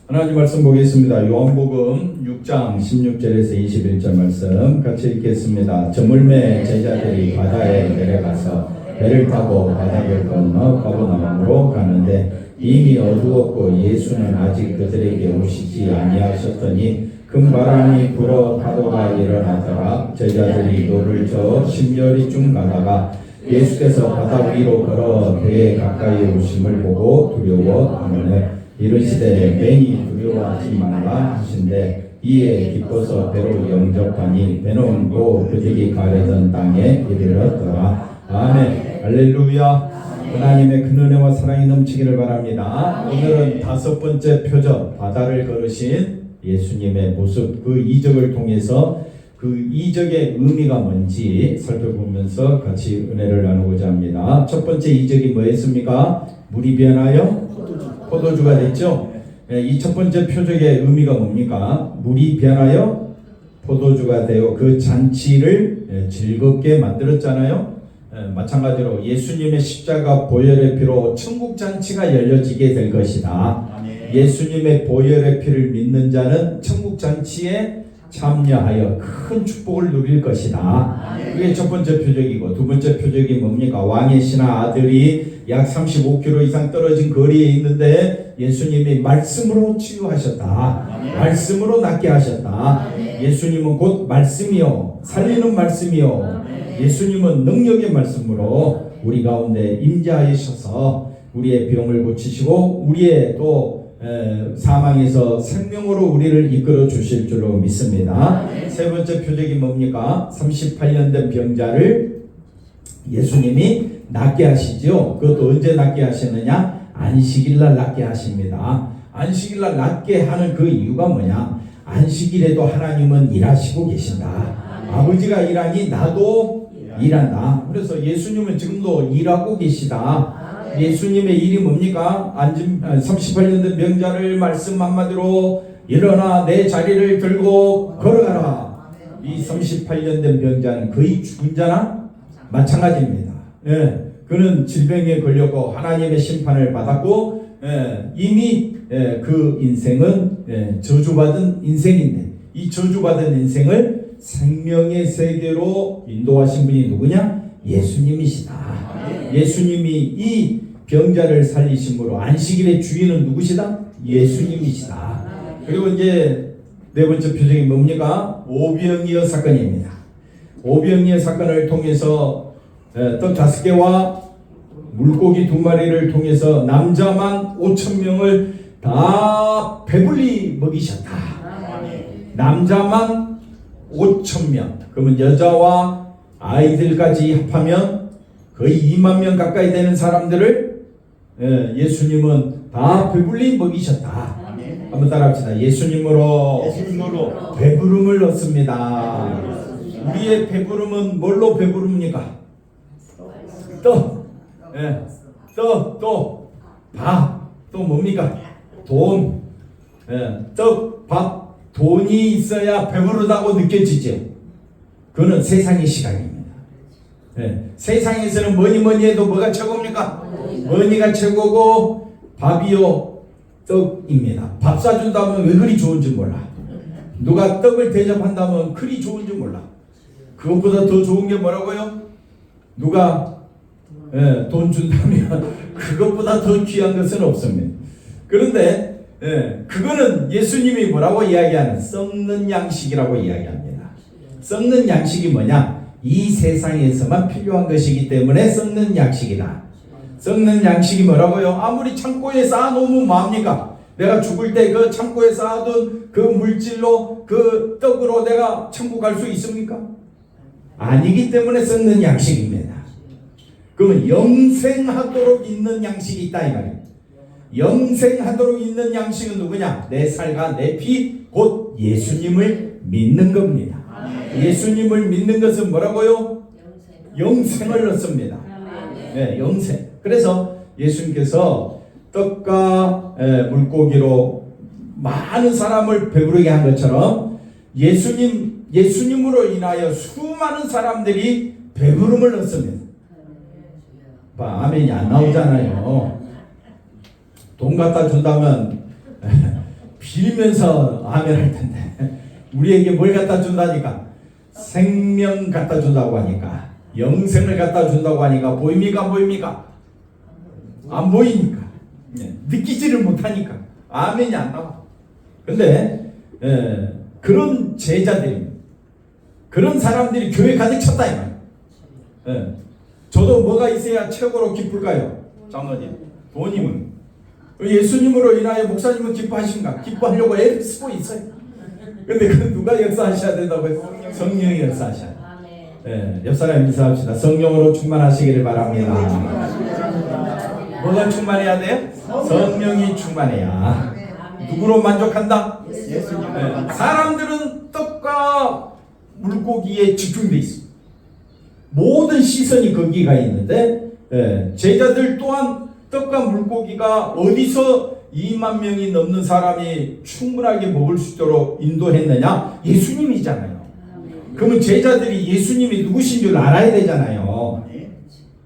하나님 말씀 보겠습니다. 요한복음 6장 16절에서 21절 말씀 같이 읽겠습니다. 저물매 제자들이 바다에 내려가서 배를 타고 바다를 건너 가버나움으로 가는데 이미 어두웠고 예수는 아직 그들에게 오시지 아니하셨더니 큰 바람이 불어 파도가 일어나더라. 제자들이 노를 저어 심려리쯤 가다가 예수께서 바다 위로 걸어 배에 가까이 오심을 보고 두려워하느니 이르시되 매니 두려워하지 말라 하신대 이에 기뻐서 배로 영접하니 배는 고 그들이 가려던 땅에 이르렀더라. 아멘. 할렐루야. 하나님의 큰 은혜와 사랑이 넘치기를 바랍니다. 오늘은 다섯 번째 표적, 바다를 걸으신 예수님의 모습, 그 이적을 통해서 그 이적의 의미가 뭔지 살펴보면서 같이 은혜를 나누고자 합니다. 첫 번째 이적이 뭐였습니까? 물이 변하여 포도주가 됐죠. 이 첫 번째 표적의 의미가 뭡니까? 물이 변하여 포도주가 되어 그 잔치를 즐겁게 만들었잖아요. 마찬가지로 예수님의 십자가 보혈의 피로 천국 잔치가 열려지게 될 것이다. 예수님의 보혈의 피를 믿는 자는 천국 잔치에 참여하여 큰 축복을 누릴 것이다. 그게 첫 번째 표적이고, 두 번째 표적이 뭡니까? 왕의 신하 아들이 약 35km 이상 떨어진 거리에 있는데 예수님이 말씀으로 치유하셨다. 말씀으로 낫게 하셨다. 예수님은 곧 말씀이요 살리는 말씀이요 예수님은 능력의 말씀으로 우리 가운데 임재하셔서 우리의 병을 고치시고 우리의 또 사망에서 생명으로 우리를 이끌어 주실 줄로 믿습니다. 세 번째 표적이 뭡니까? 38년 된 병자를 예수님이 낫게 하시죠. 그것도 언제 낫게 하시느냐? 안식일날 낫게 하십니다. 안식일날 낫게 하는 그 이유가 뭐냐? 안식일에도 하나님은 일하시고 계신다. 아버지가 일하니 나도 일한다. 그래서 예수님은 지금도 일하고 계시다. 예수님의 일이 뭡니까? 38년 된 병자를 말씀 한마디로 일어나 내 자리를 들고 걸어가라. 이 38년 된 병자는 거의 죽은 자나 마찬가지입니다. 그는 질병에 걸렸고 하나님의 심판을 받았고 이미 그 인생은 저주받은 인생인데 이 저주받은 인생을 생명의 세계로 인도하신 분이 누구냐? 예수님이시다. 예수님이 이 병자를 살리심으로 안식일의 주인은 누구시다? 예수님이시다. 그리고 이제 네 번째 표적이 뭡니까? 오병이어 사건입니다. 오병이어 사건을 통해서 떡 5개와 물고기 2마리를 통해서 남자만 5,000명을 다 배불리 먹이셨다. 남자만 5,000명. 그러면 여자와 아이들까지 합하면 거의 2만 명 가까이 되는 사람들을 예수님은 다 배불리 먹이셨다. 한번 따라합시다. 예수님으로 배부름을 얻습니다. 우리의 배부름은 뭘로 배부릅니까? 떡, 또 밥, 또 뭡니까? 돈, 떡, 밥, 돈이 있어야 배부르다고 느껴지죠. 그거는 세상의 시각입니다. 세상에서는 뭐니 해도 뭐가 최고입니까? 머니가 최고고 밥이요 떡입니다. 밥 사준다면 왜 그리 좋은지 몰라. 누가 떡을 대접한다면 그리 좋은지 몰라. 그것보다 더 좋은 게 뭐라고요? 누가 돈 준다면 그것보다 더 귀한 것은 없습니다. 그런데 그거는 예수님이 뭐라고 이야기하는? 썩는 양식이라고 이야기합니다. 썩는 양식이 뭐냐? 이 세상에서만 필요한 것이기 때문에 썩는 양식이다. 썩는 양식이 뭐라고요? 아무리 창고에 쌓아놓으면 뭐합니까? 내가 죽을 때 그 창고에 쌓아둔 그 물질로 그 떡으로 내가 천국 갈 수 있습니까? 아니기 때문에 썩는 양식입니다. 그러면 영생하도록 있는 양식이 있다 이 말이에요. 영생하도록 있는 양식은 누구냐? 내 살과 내 피 곧 예수님을 믿는 겁니다. 예수님을 믿는 것은 뭐라고요? 영생을 얻습니다. 영생. 그래서 예수님께서 떡과 물고기로 많은 사람을 배부르게 한 것처럼 예수님으로 인하여 수많은 사람들이 배부름을 얻습니다. 아멘이 안 나오잖아요. 돈 갖다 준다면 빌면서 아멘 할 텐데 우리에게 뭘 갖다 준다니까? 생명 갖다 준다고 하니까, 영생을 갖다 준다고 하니까 보입니까 안 보입니까? 안 보이니까, 느끼지를 못하니까 아멘이 안 나와. 근데 그런 제자들입니다. 그런 사람들이 교회 가득 찼다 이 말이에요. 저도 뭐가 있어야 최고로 기쁠까요? 장로님, 도님은 예수님으로 인하여 목사님은 기뻐하십니까? 기뻐하려고 애를 쓰고 있어요. 근데 그 누가 역사하셔야 된다고요? 성령이 역사하셔야 돼요. 옆 사람 인사합시다. 성령으로 충만하시기를 바랍니다. 뭐가 충만해야 돼요? 성령이 충만해야. 누구로 만족한다? 사람들은 떡과 물고기에 집중돼 있습니다. 모든 시선이 거기가 있는데, 제자들 또한 떡과 물고기가 어디서 2만 명이 넘는 사람이 충분하게 먹을 수 있도록 인도했느냐? 예수님이잖아요. 그러면 제자들이 예수님이 누구신 줄 알아야 되잖아요.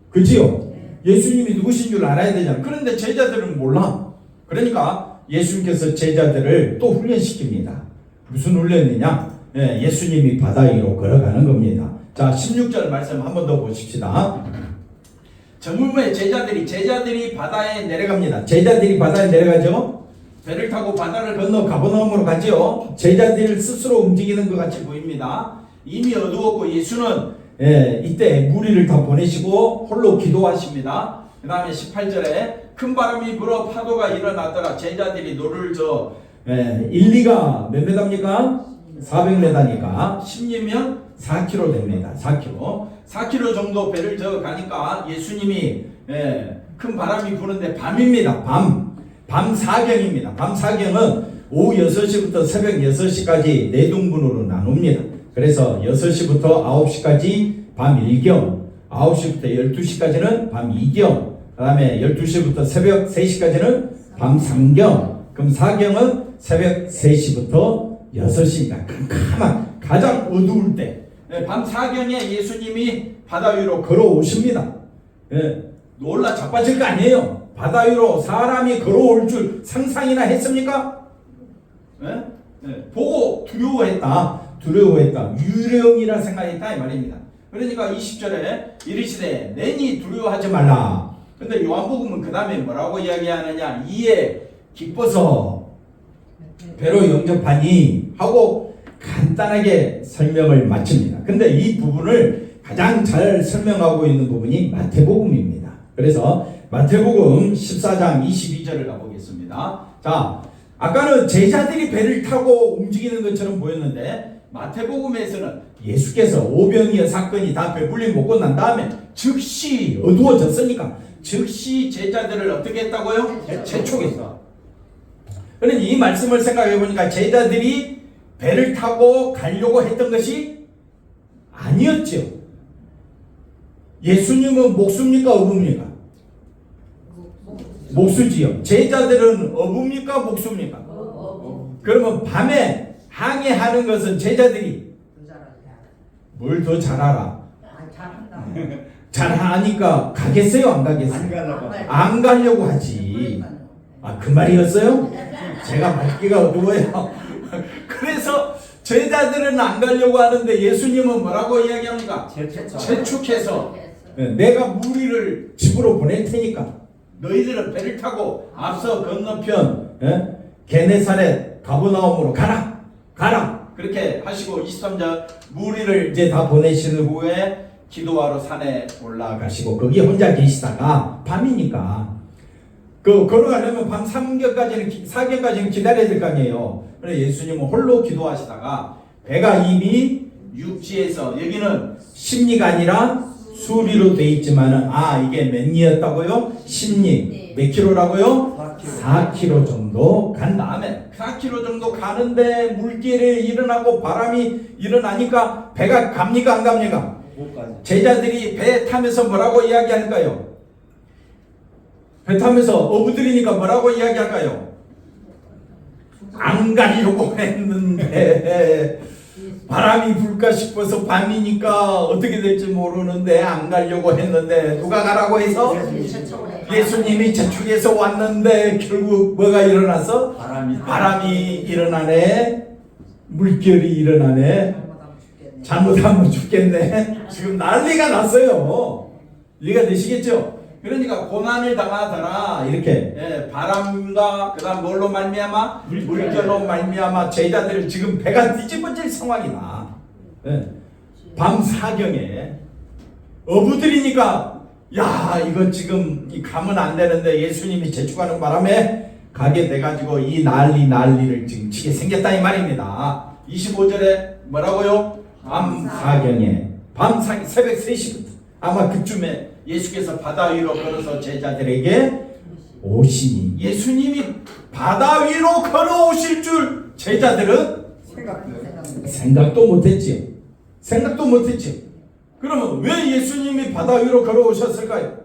그지요? 예수님이 누구신 줄 알아야 되잖아요. 그런데 제자들은 몰라. 그러니까 예수님께서 제자들을 또 훈련시킵니다. 무슨 훈련이냐? 예수님이 바다 위로 걸어가는 겁니다. 자, 16절 말씀 한 번 더 보십시다. 저물매 제자들이 바다에 내려갑니다. 제자들이 바다에 내려가죠. 배를 타고 바다를 건너 가버나움으로 가죠. 제자들 스스로 움직이는 것 같이 보입니다. 이미 어두웠고 예수는 이때 무리를 다 보내시고 홀로 기도하십니다. 그 다음에 18절에 큰 바람이 불어 파도가 일어났더라. 제자들이 노를 저 1리가 몇 메다입니까? 400m니까 10리면 4km 됩니다. 4km 정도 배를 저 가니까 예수님이 큰 바람이 부는데 밤입니다. 밤 사경입니다. 밤 사경은 오후 6시부터 새벽 6시까지 4등분으로 나눕니다. 그래서 6시부터 9시까지 밤 1경, 9시부터 12시까지는 밤 2경, 그 다음에 12시부터 새벽 3시까지는 밤 3경, 그럼 사경은 새벽 3시부터 6시니까 캄캄한 가장 어두울 때 밤 4경에 예수님이 바다 위로 걸어오십니다. 놀라 자빠질 거 아니에요. 바다 위로 사람이 걸어올 줄 상상이나 했습니까? 보고 두려워했다. 유령이라 생각했다 이 말입니다. 그러니까 20절에 이르시되 내니 두려워하지 말라. 근데 요한복음은 그 다음에 뭐라고 이야기하느냐? 이에 기뻐서 배로 영접하니 하고 간단하게 설명을 마칩니다. 근데 이 부분을 가장 잘 설명하고 있는 부분이 마태복음입니다. 그래서 마태복음 14장 22절을 가보겠습니다. 자, 아까는 제자들이 배를 타고 움직이는 것처럼 보였는데 마태복음에서는 예수께서 오병이어 사건이 다 배불리 먹고 난 다음에 즉시 어두워졌으니까 즉시 제자들을 어떻게 했다고요? 재촉했어. 그런데 이 말씀을 생각해 보니까 제자들이 배를 타고 가려고 했던 것이 아니었죠. 예수님은 목수입니까? 어부입니까? 목수지요. 제자들은 어부입니까? 목수입니까? 그러면 밤에 항해하는 것은 제자들이 뭘 더 잘 알아? 잘하니까 가겠어요? 안 가겠어요? 안 가려고 하지. 그 말이었어요? 제가 말기가 어두워요. 그래서 제자들은 안 가려고 하는데 예수님은 뭐라고 이야기합니까? 재촉해서 내가 무리를 집으로 보낼 테니까 너희들은 배를 타고 앞서 건너편 게네사렛 가버나움으로 가라 그렇게 하시고 23절 무리를 이제 다 보내신 후에 기도하러 산에 올라가시고 거기 혼자 계시다가 밤이니까 걸어가려면 밤 4경까지는 기다려야 될 거 아니에요. 그래서 예수님은 홀로 기도하시다가 배가 이미 육지에서, 여기는 십리가 아니라 수리로 돼 있지만은 이게 몇 리였다고요? 10리. 몇 킬로라고요? 4km 정도 간 다음에 4km 정도 가는데 물길에 일어나고 바람이 일어나니까 배가 갑니까 안 갑니까? 제자들이 배 타면서 뭐라고 이야기할까요? 배 타면서 어부들이니까 뭐라고 이야기할까요? 안 가려고 했는데 바람이 불까 싶어서 밤이니까 어떻게 될지 모르는데 안 가려고 했는데 누가 가라고 해서? 예수님이 저축에서 왔는데 결국 뭐가 일어나서? 바람이 일어나네. 물결이 일어나네. 잘못하면 죽겠네. 지금 난리가 났어요. 이해가 되시겠죠? 그러니까 고난을 당하더라 이렇게 바람과 그다음 뭘로 말미암아? 물결로 말미암아 제자들 지금 배가 뒤집어질 상황이다. 밤 사경에 어부들이니까 야 이거 지금 가면 안 되는데 예수님이 재촉하는 바람에 가게 돼가지고 이 난리를 지금 치게 생겼다 이 말입니다. 25절에 뭐라고요? 밤 사경에 새벽 3시부터 아마 그쯤에 예수께서 바다 위로 걸어서 제자들에게 오시니 예수님이 바다 위로 걸어오실 줄 제자들은 생각도 못했지요. 그러면 왜 예수님이 바다 위로 걸어오셨을까요?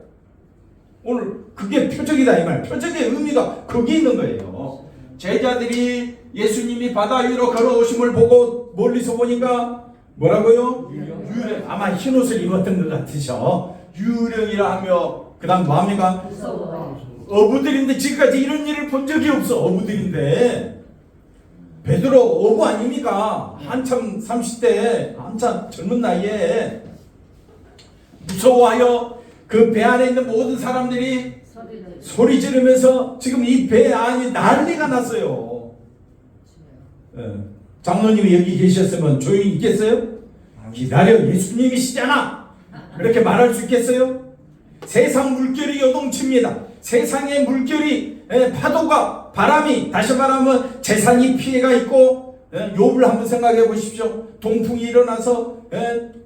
오늘 그게 표적이다 이 말. 표적의 의미가 거기 있는 거예요. 제자들이 예수님이 바다 위로 걸어오심을 보고 멀리서 보니까 뭐라고요? 유령. 아마 흰옷을 입었던 것 같으셔. 유령이라 하며 그 다음 뭐합니까? 어부들인데 지금까지 이런 일을 본 적이 없어. 어부들인데 베드로 어부 아닙니까? 한참 30대 한참 젊은 나이에 무서워하여 그 배 안에 있는 모든 사람들이 소리 지르면서 지금 이 배 안이 난리가 났어요. 장로님이 여기 계셨으면 조용히 있겠어요? 기다려 예수님이시잖아 그렇게 말할 수 있겠어요? 세상 물결이 요동칩니다. 세상의 물결이 파도가 바람이 다시 말하면 재산이 피해가 있고 욥을 한번 생각해 보십시오. 동풍이 일어나서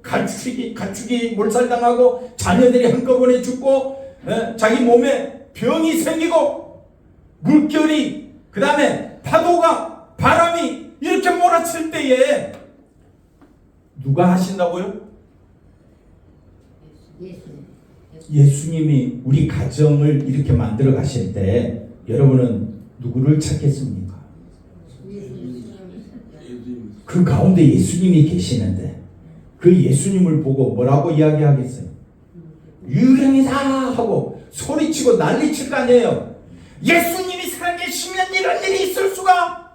가축이 몰살당하고 자녀들이 한꺼번에 죽고 자기 몸에 병이 생기고 물결이 그 다음에 파도가 바람이 이렇게 몰아칠 때에 누가 하신다고요? 예수님이 우리 가정을 이렇게 만들어 가실 때 여러분은 누구를 찾겠습니까? 그 가운데 예수님이 계시는데 그 예수님을 보고 뭐라고 이야기하겠어요? 유령이다 하고 소리치고 난리칠 거 아니에요. 예수님이 살아계시면 이런 일이 있을 수가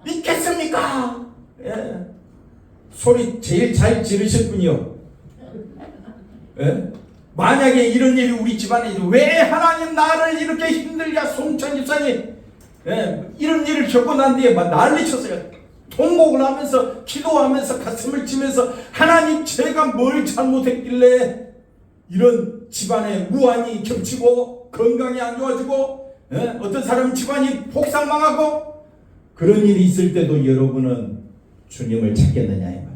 있겠습니까? 소리 제일 잘 지르실 분이요. 만약에 이런 일이 우리 집안에 왜 하나님 나를 이렇게 힘들게 송천 집사님 이런 일을 겪고 난 뒤에 막 난리쳤어요. 통곡을 하면서 기도하면서 가슴을 치면서 하나님 제가 뭘 잘못했길래 이런 집안에 무한이 겹치고 건강이 안 좋아지고 어떤 사람은 집안이 폭삭망하고 그런 일이 있을 때도 여러분은 주님을 찾겠느냐 이 말이에요.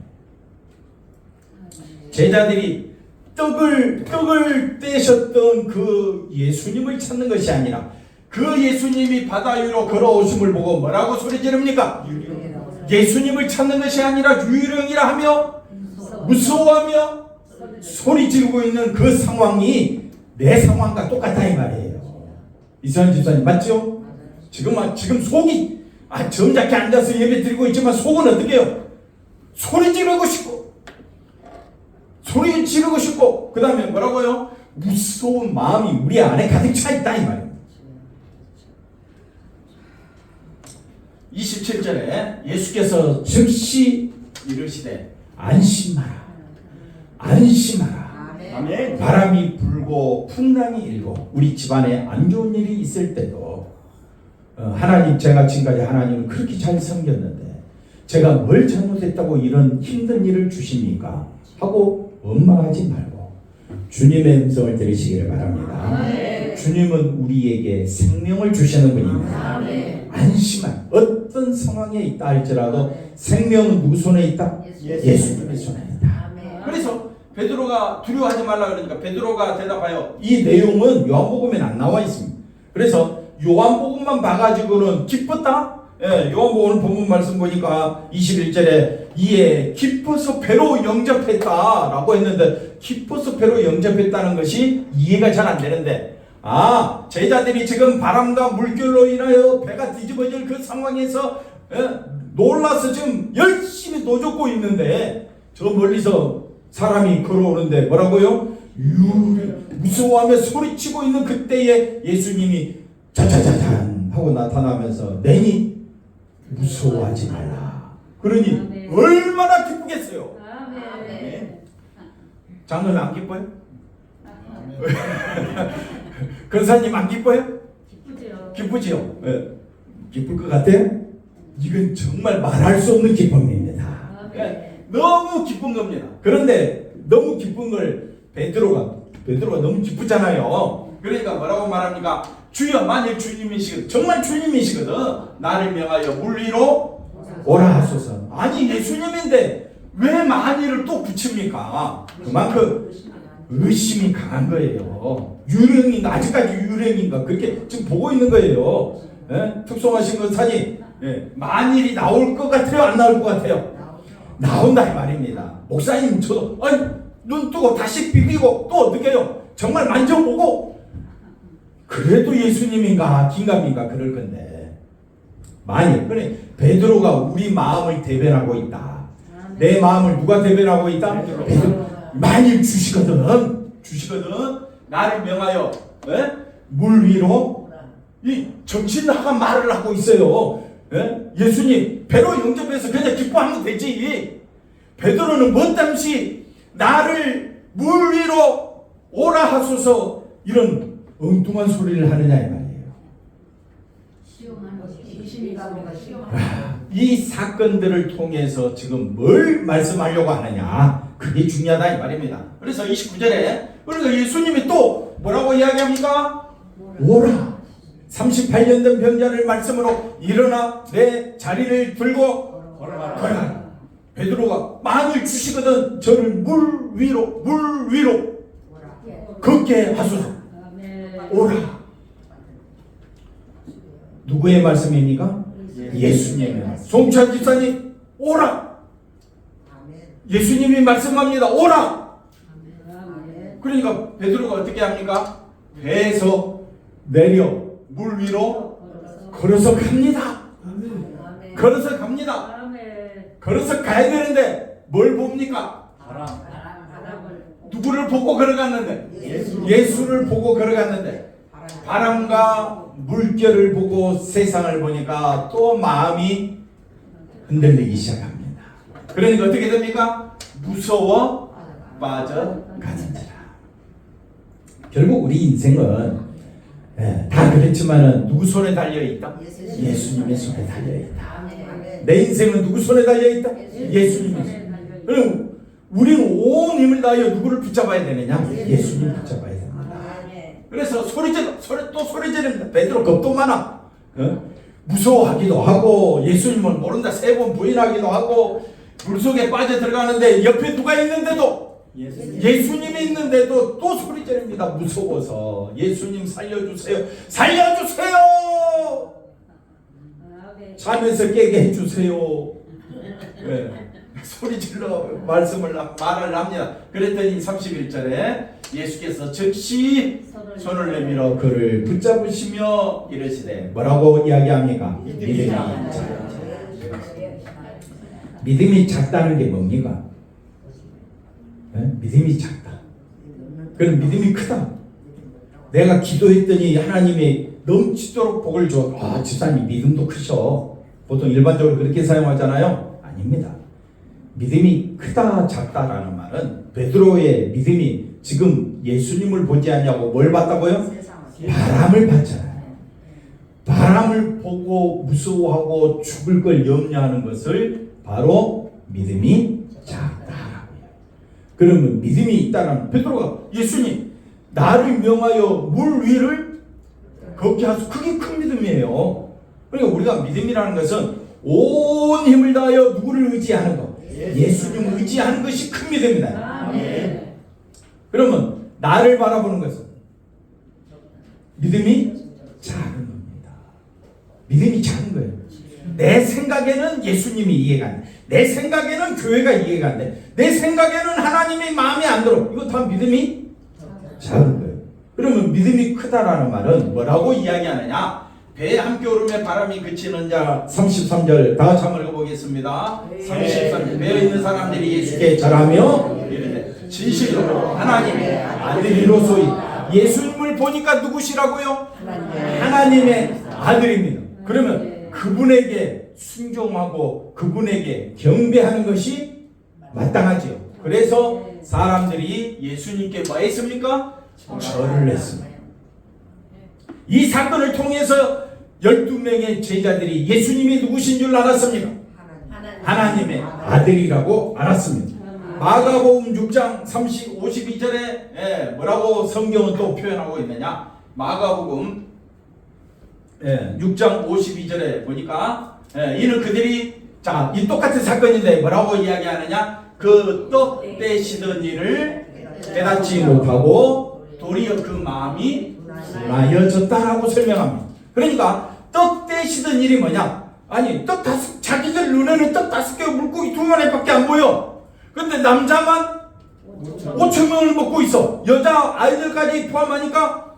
제자들이 떡을 떼셨던 그 예수님을 찾는 것이 아니라 그 예수님이 바다 위로 걸어오심을 보고 뭐라고 소리 지릅니까? 예수님을 찾는 것이 아니라 유령이라 하며 무서워하며 소리 지르고 있는 그 상황이 내 상황과 똑같다 이 말이에요. 이수환 집사님 맞죠? 지금 속이 점잖게 앉아서 예배 드리고 있지만 속은 어떻게 해요? 소리 지르고 싶고 그 다음에 뭐라고요? 무서운 마음이 우리 안에 가득 차 있다 이 말이에요. 27절에 예수께서 즉시 이르시되 안심하라. 아멘. 바람이 불고 풍랑이 일고 우리 집안에 안 좋은 일이 있을 때도 하나님 제가 지금까지 하나님을 그렇게 잘 섬겼는데 제가 뭘 잘못했다고 이런 힘든 일을 주십니까? 하고 원망하지 말고 주님의 음성을 들으시기를 바랍니다. 아멘. 주님은 우리에게 생명을 주시는 분입니다. 아멘. 안심한 어떤 상황에 있다 할지라도 생명은 누구 손에 있다? 예수님의 손에 있다. 아멘. 그래서 베드로가 두려워하지 말라 그러니까 베드로가 대답하여 이 내용은 요한복음에는 안 나와 있습니다. 그래서 요한복음만 봐가지고는 기뻤다? 요한복음 오늘 본문 말씀 보니까 21절에 이에 기뻐서 배로 영접했다라고 했는데 기뻐서 배로 영접했다는 것이 이해가 잘 안 되는데 제자들이 지금 바람과 물결로 인하여 배가 뒤집어질 그 상황에서 놀라서 지금 열심히 노젓고 있는데 저 멀리서 사람이 걸어오는데 뭐라고요? 무서워하며 소리치고 있는 그때에 예수님이 자자자잔 하고 나타나면서 내니 무서워하지 말라. 그러니 얼마나 기쁘겠어요. 장로님 안 기뻐요? 근사님 안 기뻐요? 기쁘지요. 네. 기쁠 것 같아요? 이건 정말 말할 수 없는 기쁨입니다. 너무 기쁜 겁니다. 그런데 너무 기쁜 걸 베드로가 너무 기쁘잖아요. 그러니까 뭐라고 말합니까? 주여, 만일 주님이시거든, 정말 주님이시거든, 나를 명하여 물 위로 오라 하소서. 아니 예수님인데 왜 만일을 또 붙입니까? 그만큼 의심이 강한 거예요. 유령인가, 아직까지 유령인가, 그렇게 지금 보고 있는 거예요. 예? 특송하신 권사님, 예. 만일이 나올 것 같아요? 안 나올 것 같아요? 나온다 이 말입니다. 목사님 저도 눈 뜨고 다시 비비고 또 어떻게 해요? 정말 만져보고 그래도 예수님인가 긴가민가 그럴 건데, 만일 그래 베드로가 우리 마음을 대변하고 있다. 내 마음을 누가 대변하고 있다? 베드로. 만일 주시거든 나를 명하여 물 위로, 이 정신나간 말을 하고 있어요. 예수님 배로 영접해서 그냥 기뻐하면 되지. 베드로는 뭐 땀시 나를 물 위로 오라 하소서 이런 엉뚱한 소리를 하느냐 이 말이에요. 이 사건들을 통해서 지금 뭘 말씀하려고 하느냐, 그게 중요하다 이 말입니다. 그래서 29절에 그러니까 예수님이 또 뭐라고 이야기합니까? 오라. 38년 된 병자를 말씀으로 일어나 내 자리를 들고 걸어가라. 베드로가 만일 주시거든 저를 물 위로 걷게 하소서. 오라. 누구의 말씀입니까? 예수님의 말씀. 송찬 집사님 오라. 예수님이 말씀합니다. 오라. 그러니까 베드로가 어떻게 합니까? 배에서 내려 물 위로 걸어서 갑니다. 걸어서 갑니다. 걸어서 가야 되는데 뭘 봅니까? 누구를 보고 걸어갔는데? 예수를 보고 걸어갔는데 바람과 물결을 보고 세상을 보니까 또 마음이 흔들리기 시작합니다. 그러니까 어떻게 됩니까? 무서워 빠져가는지라. 결국 우리 인생은 다 그렇지만은 누구 손에 달려있다? 예수님의 손에 달려있다. 내 인생은 누구 손에 달려있다? 예수님의 손에. 그럼 우리는 온 힘을 다하여 누구를 붙잡아야 되느냐? 예수님 붙잡아야 됩니다. 그래서 소리 지릅니다. 베드로 겁도 많아. 무서워하기도 하고 예수님을 모른다 3번 부인하기도 하고 물속에 빠져 들어가는데 옆에 누가 있는데도, 예수님이 있는데도 또 소리 지릅니다. 무서워서 예수님 살려주세요. 자면서 깨게 해주세요. 소리 질러 말을 합니다. 그랬더니 31절에 예수께서 즉시 손을 내밀어 그를 붙잡으시며 이르시되 뭐라고 이야기합니까? 믿음이 작다. 믿음이 작다는 게 뭡니까? 믿음이 작다. 그럼 믿음이 크다. 내가 기도했더니 하나님이 넘치도록 복을 줘. 집사님 믿음도 크셔. 보통 일반적으로 그렇게 사용하잖아요. 아닙니다. 믿음이 크다 작다라는 말은 베드로의 믿음이 지금 예수님을 보지 않냐고 뭘 봤다고요? 바람을 봤잖아요. 바람을 보고 무서워하고 죽을 걸 염려하는 것을 바로 믿음이 작다라고요. 그러면 믿음이 있다는 베드로가 예수님 나를 명하여 물 위를 걷게 하소서. 그게 큰 믿음이에요. 그러니까 우리가 믿음이라는 것은 온 힘을 다하여 누구를 의지하는 것, 예수님을 의지하는 것이 큰 믿음이다. 그러면 나를 바라보는 것은 믿음이 작은 겁니다. 믿음이 작은 거예요. 내 생각에는 예수님이 이해가 안 돼. 내 생각에는 교회가 이해가 안 돼. 내 생각에는 하나님이 마음에 안 들어. 이거 다 믿음이 작은 거예요. 그러면 믿음이 크다라는 말은 뭐라고 이야기하느냐? 배에 함께 오르면 바람이 그치는 자. 33절 다 같이 한번 읽어보겠습니다. 33절 배에 있는 사람들이 예수께 절하며 이르되 진실로 하나님의 아들이로소이. 예수님을 보니까 누구시라고요? 하나님의 아들입니다. 그러면 그분에게 순종하고 그분에게 경배하는 것이 마땅하지요. 그래서 사람들이 예수님께 뭐 했습니까? 절을 했습니다. 이 사건을 통해서 12명의 제자들이 예수님이 누구신 줄 알았습니까? 하나님의 아들이라고 알았습니다. 마가복음 6장 52절에 뭐라고 성경은 또 표현하고 있느냐? 마가복음 6장 52절에 보니까 이는 그들이 이 똑같은 사건인데 뭐라고 이야기하느냐? 그 떡 떼시던 일을 깨닫지 못하고 도리어 그 마음이 둔하여졌다라고 설명합니다. 그러니까 떡 떼시던 일이 뭐냐? 아니 자기들 눈에는 떡 5개 물고기 2마리밖에 안 보여. 근데 남자만 5,000명을 먹고 있어. 여자 아이들까지 포함하니까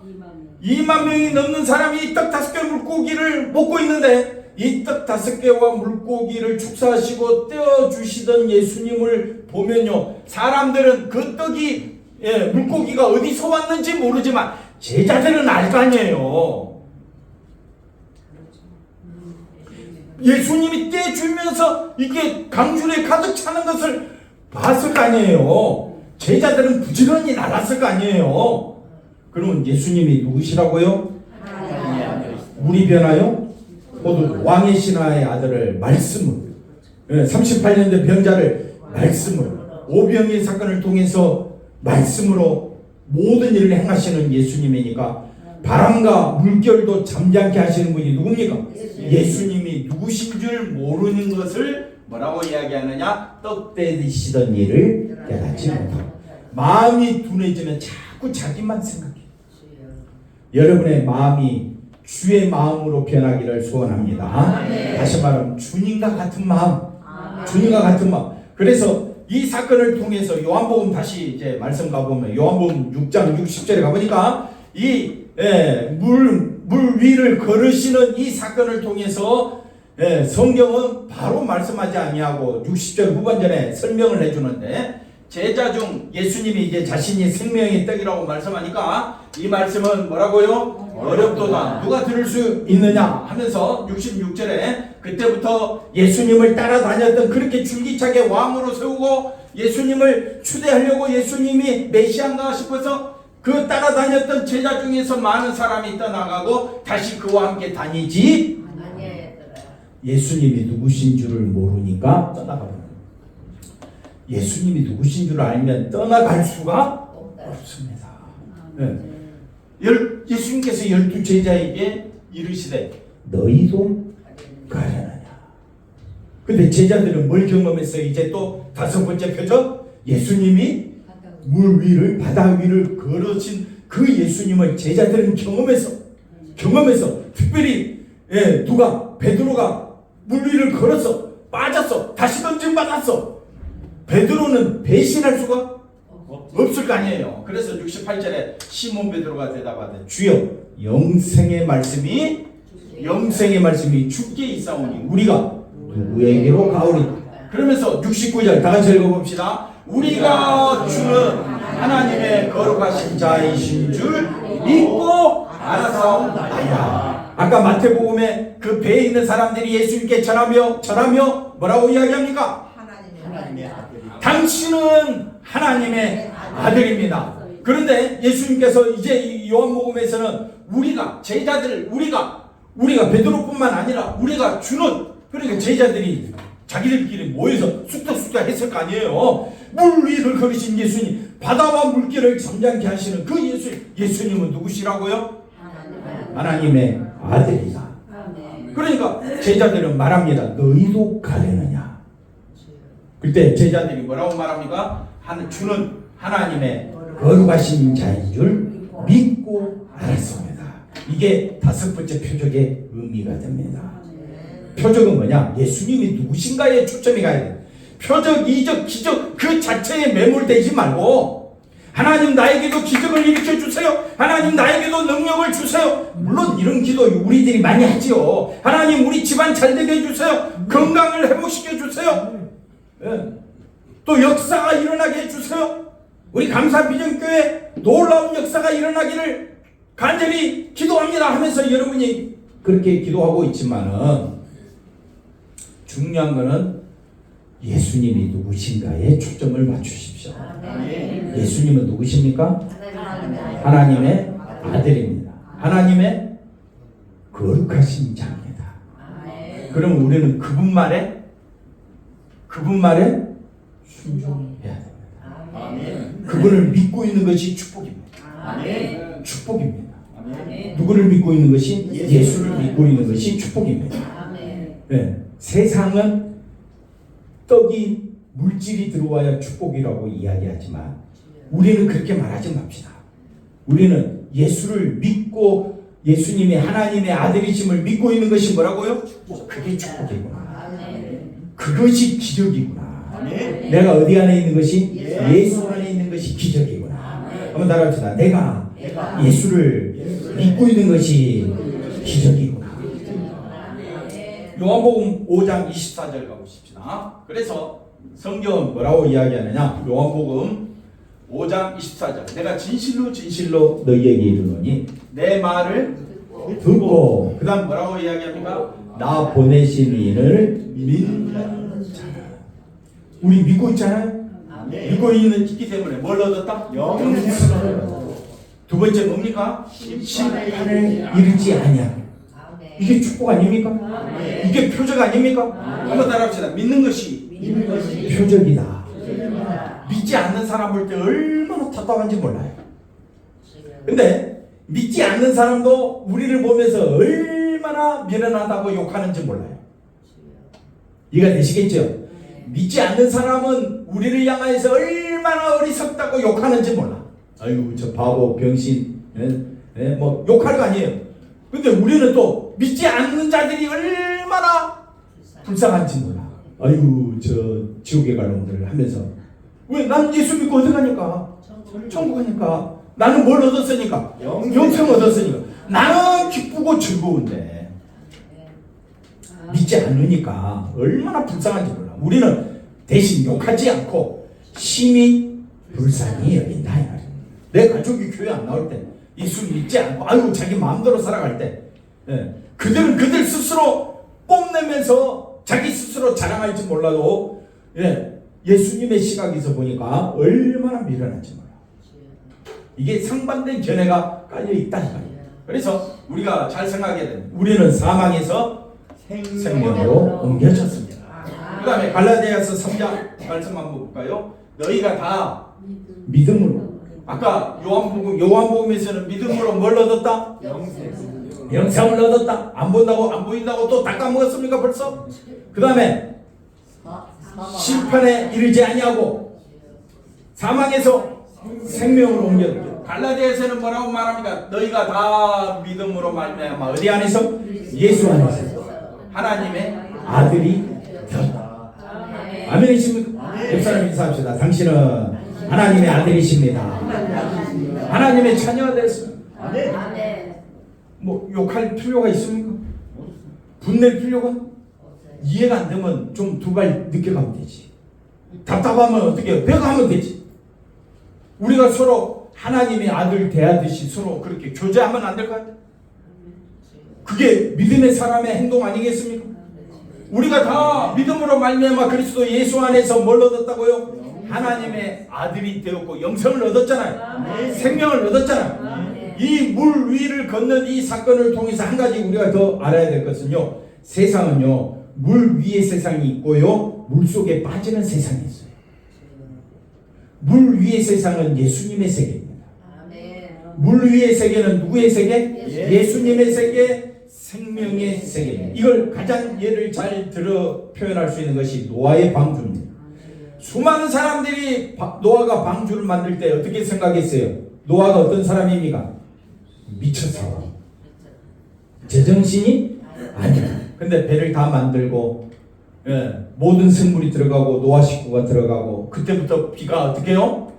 2만 명이 넘는 사람이 떡 5개 물고기를 먹고 있는데 이 떡 5개와 물고기를 축사하시고 떼어주시던 예수님을 보면요, 사람들은 그 떡이 물고기가 어디서 왔는지 모르지만 제자들은 알 거 아니에요. 예수님이 떼주면서 이게 강줄에 가득 차는 것을 봤을 거 아니에요. 제자들은 부지런히 나갔을 거 아니에요. 그러면 예수님이 누구시라고요? 물이 변하여 모두 왕의 신하의 아들을 말씀을 38년 된 병자를 말씀으로 오병의 사건을 통해서 말씀으로 모든 일을 행하시는 예수님이니까 바람과 물결도 잠잠케 하시는 분이 누굽니까? 예수님이 누구신 줄 모르는 것을 뭐라고 이야기하느냐? 떡 떼시던 일을 깨닫지 못하고 마음이 둔해지면 자꾸 자기만 생각해. 여러분의 마음이 주의 마음으로 변하기를 소원합니다. 다시 말하면 주님과 같은 마음, 주님과 같은 마음. 그래서 이 사건을 통해서 요한복음 다시 이제 말씀 가보면 요한복음 6장 60절에 가보니까 이 물 위를 걸으시는 이 사건을 통해서 성경은 바로 말씀하지 아니하고 60절 후반전에 설명을 해주는데, 제자 중 예수님이 이제 자신이 생명의 떡이라고 말씀하니까 이 말씀은 뭐라고요? 어렵도다 누가 들을 수 있느냐 하면서 66절에 그때부터 예수님을 따라다녔던, 그렇게 줄기차게 왕으로 세우고 예수님을 추대하려고 예수님이 메시아인가 싶어서 그 따라다녔던 제자 중에서 많은 사람이 떠나가고 다시 그와 함께 다니지 예수님이 누구신 줄을 모르니까 떠나가버려요. 예수님이 누구신 줄 알면 떠나갈 수가 없습니다. 예수님께서 12제자에게 이르시되 너희도 가려느냐. 근데 제자들은 뭘 경험했어요? 이제 또 5번째 표적, 예수님이 물 위를, 바다 위를 걸으신 그 예수님을 제자들은 경험해서 특별히 베드로가 물 위를 걸었어, 빠졌어, 다시 던짐 받았어. 베드로는 배신할 수가 없을 거 아니에요. 그래서 68절에 시몬 베드로가 대답하되 주여 영생의 말씀이 주께 있사오니 우리가 누구에게로 가오리까. 그러면서 69절 다 같이 읽어봅시다. 우리가 주는 하나님의 거룩하신 자이신 줄 믿고 알아사옵나이다. 아까 마태복음에 그 배에 있는 사람들이 예수님께 절하며 뭐라고 이야기합니까? 당신은 하나님의 아들입니다. 그런데 예수님께서 이제 요한복음에서는 우리가 제자들, 우리가 베드로뿐만 아니라 우리가 주는, 그러니까 제자들이 자기들끼리 모여서 쑥덕쑥덕 했을 거 아니에요. 물 위를 걸으신 예수님, 바다와 물길을 잠잠케 하시는 그 예수님은 누구시라고요? 하나님의 아들이다. 그러니까 제자들은 말합니다. 너희도 가려느냐. 그때 제자들이 뭐라고 말합니까? 주는 하나님의 거룩하신 자인 줄 믿고 알았습니다. 이게 5번째 표적의 의미가 됩니다. 표적은 뭐냐? 예수님이 누구신가에 초점이 가야 돼요. 표적, 이적, 기적 그 자체에 매몰되지 말고 하나님 나에게도 기적을 일으켜 주세요. 하나님 나에게도 능력을 주세요. 물론 이런 기도 우리들이 많이 하지요. 하나님 우리 집안 잘 되게 해주세요. 건강을 회복시켜 주세요. 예. 또 역사가 일어나게 해주세요. 우리 감사비전교회 놀라운 역사가 일어나기를 간절히 기도합니다 하면서 여러분이 그렇게 기도하고 있지만은 중요한 거는 예수님이 누구신가에 초점을 맞추십시오. 예수님은 누구십니까? 하나님의 아들입니다. 하나님의 거룩하신 자입니다. 그럼 우리는 그분 말에 순종해야 됩니다. 그분을 믿고 있는 것이 축복입니다. 축복입니다. 누구를 믿고 있는 것이 예수를 믿고 있는 것이 축복입니다. 네. 세상은 떡이 물질이 들어와야 축복이라고 이야기하지만 우리는 그렇게 말하지 맙시다. 우리는 예수를 믿고 예수님이 하나님의 아들이심을 믿고 있는 것이 뭐라고요? 그게 축복이구나. 그것이 기적이구나. 내가 어디 안에 있는 것이? 예수 안에 있는 것이 기적이구나. 한번 따라합시다. 내가 예수를 믿고 있는 것이 기적이구나. 요한복음 5장 24절 가보십시다. 그래서 성경은 뭐라고 이야기하느냐? 요한복음 5장 24절. 내가 진실로 진실로 너희에게 이르노니 내 말을 듣고 그 다음 뭐라고 이야기합니까? 나 보내신 이를 믿는 자라. 우리 믿고 있잖아요. 믿고 있기 때문에 뭘 얻었다? 영생을. 두 번째 뭡니까? 심판에 이르지 아니하고. 이게 축복 아닙니까? 이게 표적 아닙니까? 한번 따라합시다. 믿는 것이 표적이다. 믿지 않는 사람 볼 때 얼마나 답답한지 몰라요. 근데 믿지 않는 사람도 우리를 보면서 얼마나 미련하다고 욕하는지 몰라요. 이해가 되시겠죠? 믿지 않는 사람은 우리를 향해서 얼마나 어리석다고 욕하는지 몰라. 아이고 저 바보 병신 뭐 욕할 거 아니에요. 근데 우리는 또 믿지 않는 자들이 얼마나 불쌍한지 몰라. 아이고 저 지옥에 갈 놈들 하면서 왜? 난 예수 믿고 어디 가니까? 천국 가니까. 나는 뭘 얻었으니까? 영생 얻었으니까. 나는 기쁘고 즐거운데 믿지 않으니까 얼마나 불쌍한지 몰라. 우리는 대신 욕하지 않고 심히 불쌍히 여긴다 이 말이야. 내 가족이 교회 안 나올 때 예수 믿지 않고 아이고 자기 마음대로 살아갈 때 그들은 그들 스스로 뽐내면서 자기 스스로 자랑할지 몰라도 예수님의 시각에서 보니까 얼마나 미련한지 몰라. 이게 상반된 견해가 깔려있다 이 말이에요. 그래서 우리가 잘 생각해야 됩니다. 우리는 사망에서 생명으로 옮겨졌습니다. 그 다음에 갈라디아서 3장 말씀 한번 볼까요? 너희가 다 믿음으로, 아까 요한복음에서는 믿음으로 뭘 얻었다? 영생을 얻었다. 안 본다고 안 보인다고 또 다 까먹었습니까 벌써? 그 다음에 심판에 이르지 아니하고 사망에서 생명으로 옮겼다. 갈라디아서는 뭐라고 말합니까? 너희가 다 믿음으로 말미암아 어디 안에서? 예수 안에서 하나님의 아들이 되었다. 아멘이십니까? 옆사람 인사합시다. 당신은 하나님의 아들이십니다. 하나님의 자녀가 되었습니다. 뭐 욕할 필요가 있습니까? 분낼 필요가? 이해가 안 되면 좀 두 발 늦게 가면 되지. 답답하면 어떻게 해요? 배가 하면 되지. 우리가 서로 하나님의 아들 대하듯이 서로 그렇게 교제하면 안 될까요? 그게 믿음의 사람의 행동 아니겠습니까? 우리가 다 믿음으로 말미암아 그리스도 예수 안에서 뭘 얻었다고요? 하나님의 아들이 되었고 영생을 얻었잖아요. 생명을 얻었잖아요. 이 물 위를 걷는 이 사건을 통해서 한 가지 우리가 더 알아야 될 것은요. 세상은요. 물 위의 세상이 있고요. 물 속에 빠지는 세상이 있어요. 물 위의 세상은 예수님의 세계입니다. 물 위의 세계는 누구의 세계? 예수님의 세계, 생명의 세계입니다. 이걸 가장 예를 잘 들어 표현할 수 있는 것이 노아의 방주입니다. 수많은 사람들이 노아가 방주를 만들 때 어떻게 생각했어요? 노아가 어떤 사람입니까? 미쳤어. 제정신이 아니야. 근데 배를 다 만들고 모든 생물이 들어가고 노아 식구가 들어가고 그때부터 비가 어떻게 해요?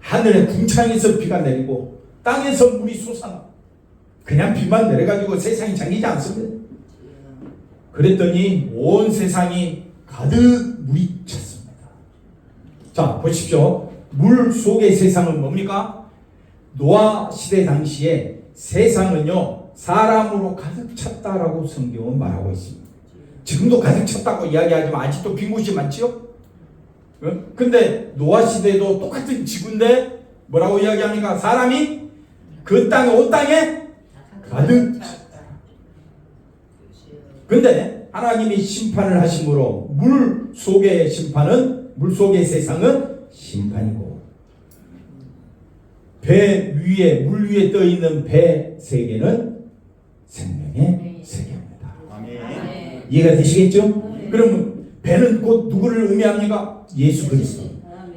하늘에 궁창에서 비가 내리고 땅에서 물이 솟아나. 그냥 비만 내려가지고 세상이 잠기지 않습니다. 그랬더니 온 세상이 가득 물이 찼습니다. 자, 보십시오. 물 속의 세상은 뭡니까? 노아 시대 당시에 세상은요 사람으로 가득 찼다라고 성경은 말하고 있습니다. 지금도 가득 찼다고 이야기하지만 아직도 빈 곳이 많지요? 근데 노아 시대도 똑같은 지구인데 뭐라고 이야기합니까? 사람이 그 땅에 온 땅에 가득 찼다. 근데 하나님이 심판을 하심으로 물 속의 심판은, 물 속의 세상은 심판이고, 배 위에, 물 위에 떠 있는 배 세계는 생명의 세계입니다. 아멘. 이해가 되시겠죠? 그러면 배는 곧 누구를 의미합니까? 예수 그리스도.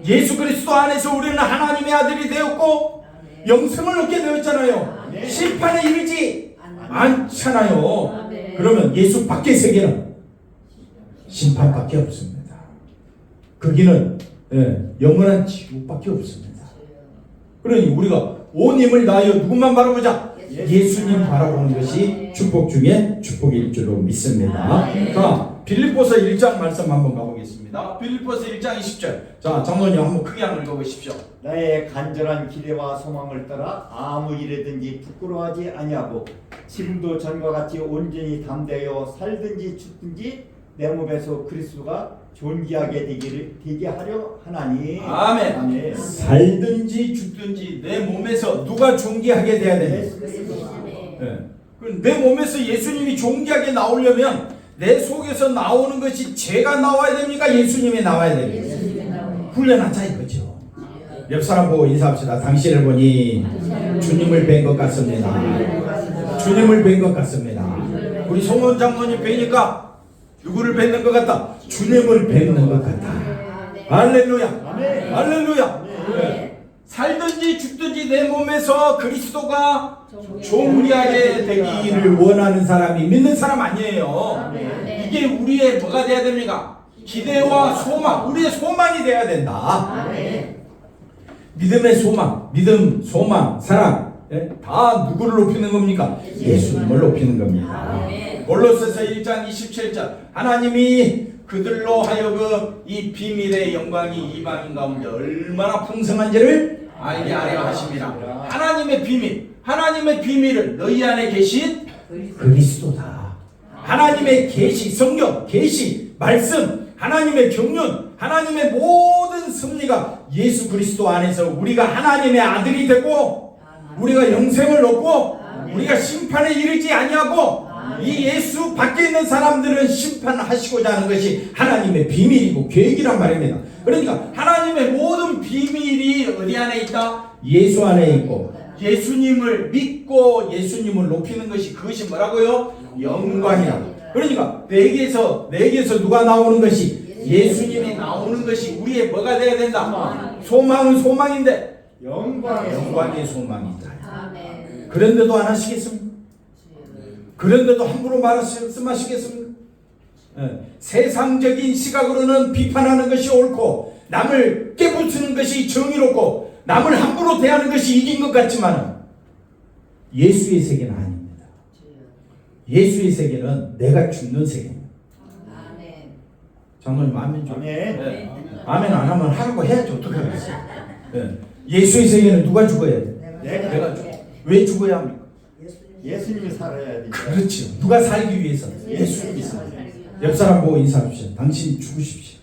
예수 그리스도 안에서 우리는 하나님의 아들이 되었고 영생을 얻게 되었잖아요. 심판에 이르지 않잖아요. 그러면 예수 밖의 세계는 심판밖에 없습니다. 거기는 영원한 지옥밖에 없습니다. 그러니 우리가 온 힘을 다하여 누구만 바라보자? 예수님 바라보는 것이 축복 중에 축복일 줄로 믿습니다. 자, 빌립보서 1장 말씀 한번 가보겠습니다. 빌립보서 1장 20절. 자, 장로님 한번 크게 한번 읽어보십시오. 나의 간절한 기대와 소망을 따라 아무 일에든지 부끄러워하지 아니하고 지금도 전과 같이 온전히 담대하여 살든지 죽든지 내 몸에서 그리스도가 존귀하게 되게 하려 하나니. 아멘. 아멘. 살든지 죽든지 내 몸에서 누가 존귀하게 돼야 됩니다. 내 몸에서 예수님이 존귀하게 나오려면 내 속에서 나오는 것이 제가 나와야 됩니까? 예수님이 나와야 됩니까? 훈련하자 이거죠. 옆 사람 보고 인사합시다. 당신을 보니 주님을 뵌 것 같습니다. 주님을 뵌 것 같습니다. 우리 송원 장로님 뵈니까 누구를 뵙는 것 같다? 주님을 뵙는 것 같다. 할렐루야. 할렐루야. 네. 살든지 죽든지 내 몸에서 그리스도가 존귀하게 되기를 원하는 사람이 믿는 사람 아니에요. 이게 우리의 뭐가 돼야 됩니까? 기대와 소망, 우리의 소망이 돼야 된다. 믿음의 소망, 믿음, 소망, 사랑, 다 누구를 높이는 겁니까? 예수님을 높이는 겁니다. 골로새서 1장 27절, 하나님이 그들로 하여금 이 비밀의 영광이 이방인 가운데 얼마나 풍성한지를 알게 하려 하십니다. 하나님의 비밀, 하나님의 비밀은 너희 안에 계신 그리스도다. 하나님의 계시, 성경, 계시, 말씀, 하나님의 경륜, 하나님의 모든 섭리가 예수 그리스도 안에서 우리가 하나님의 아들이 되고 우리가 영생을 얻고 우리가 심판에 이르지 아니하고 이 예수 밖에 있는 사람들은 심판하시고자 하는 것이 하나님의 비밀이고 계획이란 말입니다. 그러니까 하나님의 모든 비밀이 어디 안에 있다? 예수 안에 있고 예수님을 믿고 예수님을 높이는 것이, 그것이 뭐라고요? 영광이라. 그러니까 내게서 누가 나오는 것이? 예수님이 나오는 것이 우리의 뭐가 돼야 된다? 소망은 소망인데 영광의 소망이다. 그런데도 안 하시겠습니까? 그런데도 함부로 말씀하시겠습니까? 세상적인 시각으로는 비판하는 것이 옳고 남을 깨부수는 것이 정의롭고 남을 함부로 대하는 것이 이긴 것 같지만 예수의 세계는 아닙니다. 예수의 세계는 내가 죽는 세계입니다. 장로님 아멘 좀. 네. 아멘 안 하면 하라고 해야지 어떡하겠어요. 네. 예수의 세계는 누가 죽어야 돼? 내가 죽어. 왜 죽어야 합니까? 예수님이 살아야 돼. 그렇죠. 누가 살기 위해서? 예수님이 살아야 돼. 옆 사람 보고 인사합시다. 당신 죽으십시오.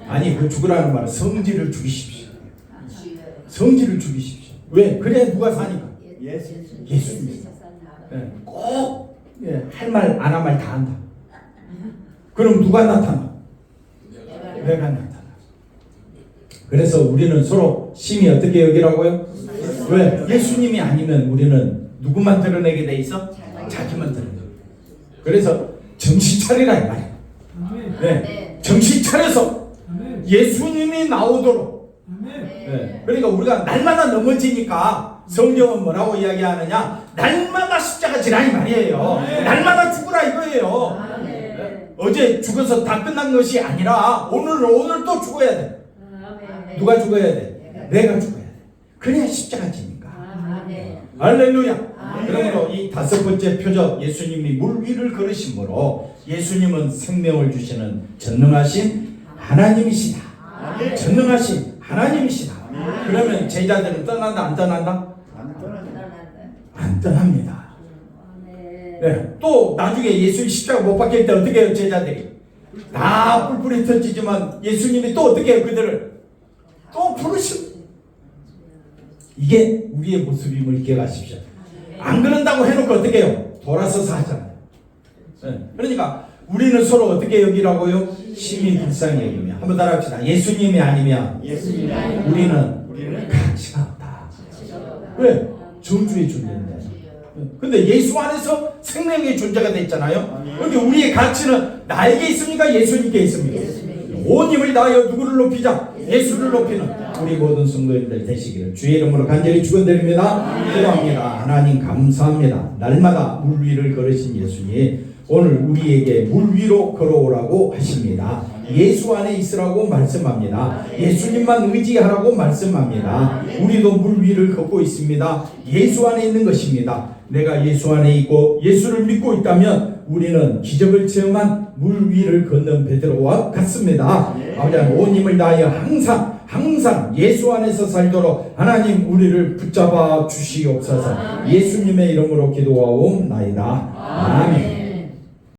아니 그 죽으라는 말은 성질을 죽이십시오. 성질을 죽이십시오. 왜? 그래 누가 사니까? 예수님이 꼭 할 말 안 한 말 다 한다. 그럼 누가 나타나? 내가 나타나. 그래서 우리는 서로 심히 어떻게 여기라고요? 왜? 예수님이 아니면 우리는 누구만 드러내게 돼 있어? 자기만 드러내. 그래서 정신 차리라 이 말이야. 네. 정신 차려서 예수님이 나오도록. 네. 그러니까 우리가 날마다 넘어지니까 성경은 뭐라고 이야기하느냐? 날마다 십자가 지라 이 말이에요. 날마다 죽으라 이거예요. 네. 어제 죽어서 다 끝난 것이 아니라 오늘 또 죽어야 돼. 누가 죽어야 돼? 내가 죽어야 돼. 그래야 십자가 지니까. 아멘. 할렐루야. 아멘. 그러므로 이 다섯 번째 표적, 예수님이 물 위를 걸으심으로 예수님은 생명을 주시는 전능하신 하나님이시다. 아멘. 전능하신 하나님이시다. 아멘. 그러면 제자들은 떠난다 안 떠난다? 안 떠나죠. 안 떠납니다. 아멘. 네. 또 나중에 예수님 십자가 못 박힐 때 어떻게 해요? 제자들이 다 뿔뿔이 터지지만 예수님이 또 어떻게 해요? 그들을 또 부르시고. 이게 우리의 모습임을 기억하십시오. 안 그런다고 해놓고 어떻게 해요? 돌아서서 하잖아요. 네. 그러니까 우리는 서로 어떻게 여기라고요? 심히 불쌍히 여기며. 한번 따라합시다. 예수님이 아니면 예수님이 우리는 가치가 없다. 왜? 저주의 존재인데. 근데 예수 안에서 생명의 존재가 됐잖아요. 그런데 우리의 가치는 나에게 있습니까? 예수님께 있습니까? 온 힘을 다하여 누구를 높이자? 예수를 높이는 우리 모든 성도님들 되시기를 주의 이름으로 간절히 축원드립니다. 기도합니다. 하나님 감사합니다. 날마다 물 위를 걸으신 예수님, 오늘 우리에게 물 위로 걸어오라고 하십니다. 예수 안에 있으라고 말씀합니다. 예수님만 의지하라고 말씀합니다. 우리도 물 위를 걷고 있습니다. 예수 안에 있는 것입니다. 내가 예수 안에 있고 예수를 믿고 있다면 우리는 기적을 체험한 물 위를 걷는 베드로와 같습니다. 아버지 하나님, 온 힘을 다하여 항상 예수 안에서 살도록 하나님 우리를 붙잡아 주시옵소서. 예수님의 이름으로 기도하옵나이다. 아멘.